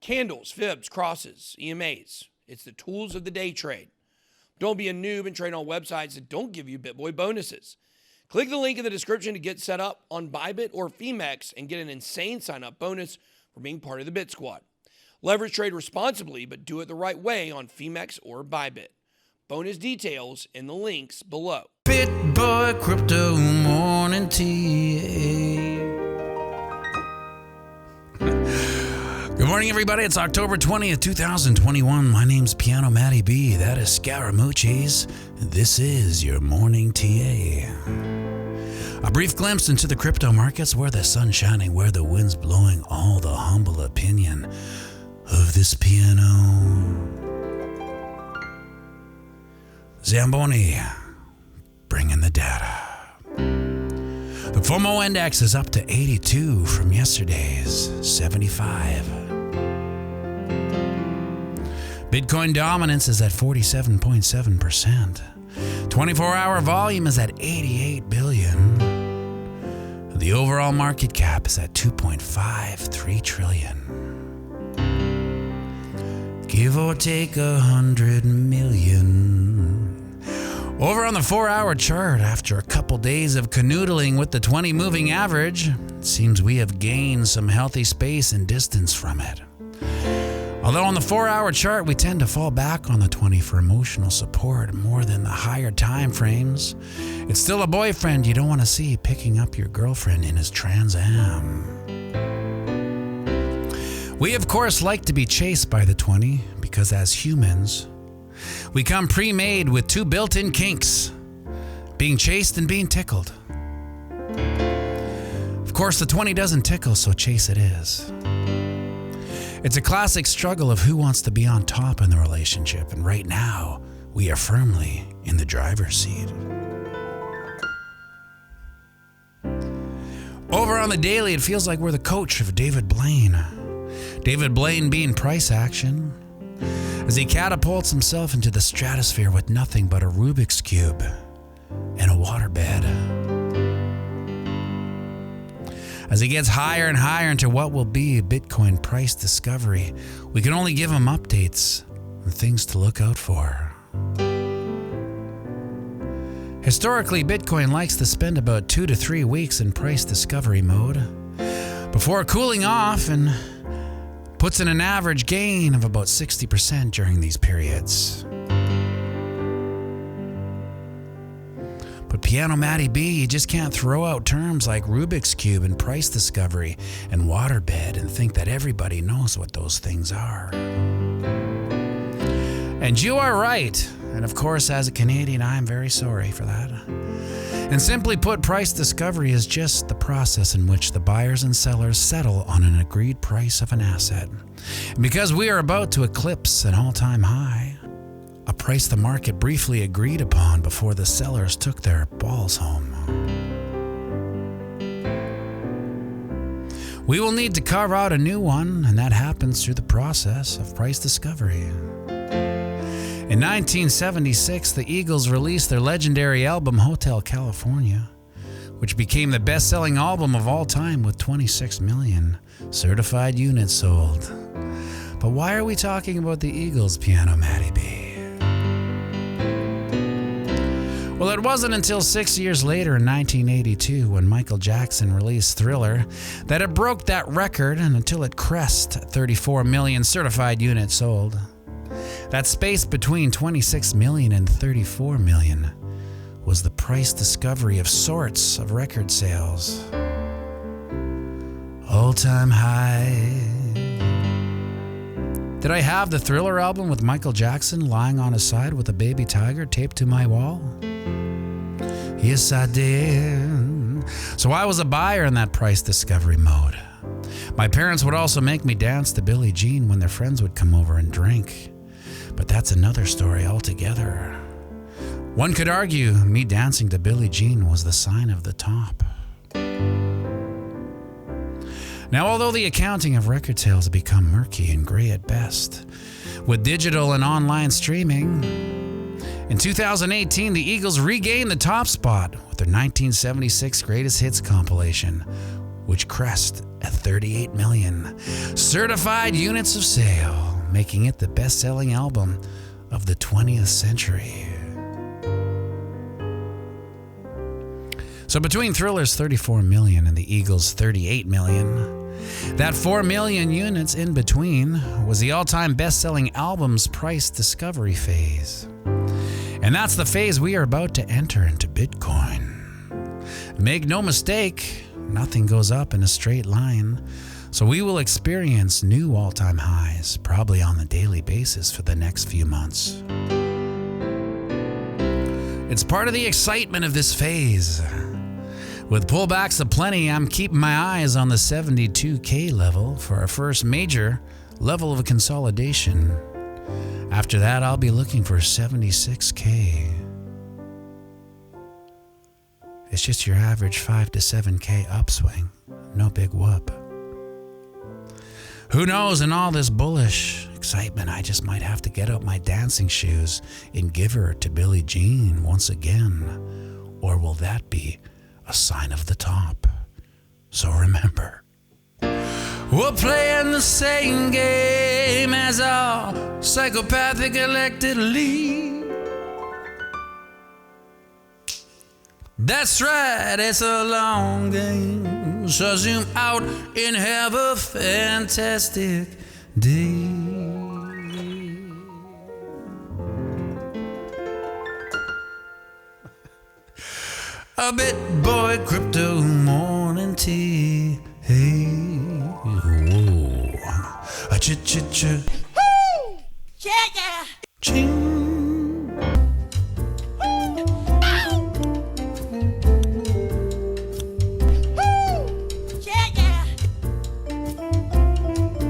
Candles, fibs, crosses, EMAs. It's the tools of the day trade. Don't be a noob and trade on websites that don't give you BitBoy bonuses. Click the link in the description to get set up on ByBit or Femex and get an insane sign-up bonus for being part of the BitSquad. Leverage trade responsibly, but do it the right way on Femex or ByBit. Bonus details in the links below. BitBoy Crypto Morning Tea. Good morning, everybody. It's October 20th, 2021. My name's Piano Matty B. That is Scaramucci's. This is your Morning TA. A brief glimpse into the crypto markets, where the sun's shining, where the wind's blowing, all the humble opinion of this piano. Zamboni, bringing the data. The FOMO index is up to 82 from yesterday's 75. Bitcoin dominance is at 47.7%. 24-hour volume is at 88 billion. The overall market cap is at 2.53 trillion. Give or take 100 million. Over on the 4-hour chart, after a couple days of canoodling with the 20 moving average, it seems we have gained some healthy space and distance from it. Although on the 4-hour chart, we tend to fall back on the 20 for emotional support more than the higher time frames. It's still a boyfriend you don't want to see picking up your girlfriend in his Trans Am. We, of course, like to be chased by the 20 because as humans, we come pre-made with two built-in kinks, being chased and being tickled. Of course, the 20 doesn't tickle, so chase it is. It's a classic struggle of who wants to be on top in the relationship, and right now, we are firmly in the driver's seat. Over on the daily, it feels like we're the coach of David Blaine. David Blaine being price action as he catapults himself into the stratosphere with nothing but a Rubik's Cube and a waterbed. As he gets higher and higher into what will be a Bitcoin price discovery, we can only give him updates and things to look out for. Historically, Bitcoin likes to spend about 2 to 3 weeks in price discovery mode before cooling off and puts in an average gain of about 60% during these periods. But Piano Matty B, you just can't throw out terms like Rubik's Cube and price discovery and waterbed and think that everybody knows what those things are. And you are right. And of course, as a Canadian, I am very sorry for that. And simply put, price discovery is just the process in which the buyers and sellers settle on an agreed price of an asset. And because we are about to eclipse an all-time high, a price the market briefly agreed upon before the sellers took their balls home, we will need to carve out a new one, and that happens through the process of price discovery. In 1976, the Eagles released their legendary album Hotel California, which became the best-selling album of all time with 26 million certified units sold. But why are we talking about the Eagles, Piano Matty B? Well, it wasn't until 6 years later in 1982 when Michael Jackson released Thriller that it broke that record, and until it crested 34 million certified units sold. That space between 26 million and 34 million was the price discovery of sorts of record sales. All-time high. Did I have the Thriller album with Michael Jackson lying on his side with a baby tiger taped to my wall? Yes, I did. So I was a buyer in that price discovery mode. My parents would also make me dance to Billie Jean when their friends would come over and drink. But that's another story altogether. One could argue me dancing to Billie Jean was the sign of the top. Now, although the accounting of record sales have become murky and gray at best, with digital and online streaming, in 2018, the Eagles regained the top spot with their 1976 Greatest Hits compilation, which crest at 38 million certified units of sale, making it the best-selling album of the 20th century. So between Thriller's 34 million and the Eagles' 38 million, that 4 million units in between was the all-time best-selling album's price discovery phase. And that's the phase we are about to enter into Bitcoin. Make no mistake, nothing goes up in a straight line, so we will experience new all-time highs, probably on a daily basis for the next few months. It's part of the excitement of this phase. With pullbacks aplenty, I'm keeping my eyes on the 72K level for our first major level of consolidation. After that, I'll be looking for 76K. It's just your average 5 to 7K upswing. No big whoop. Who knows, in all this bullish excitement, I just might have to get out my dancing shoes and give her to Billie Jean once again. Or will that be a sign of the top? So remember, we're playing the same game as our psychopathic elected lead. That's right, it's a long game, so zoom out and have a fantastic day. A BitBoy Crypto Morning Tea. Hey, whoa. A ch-ch-ch. Woo! Yeah, yeah. Ching.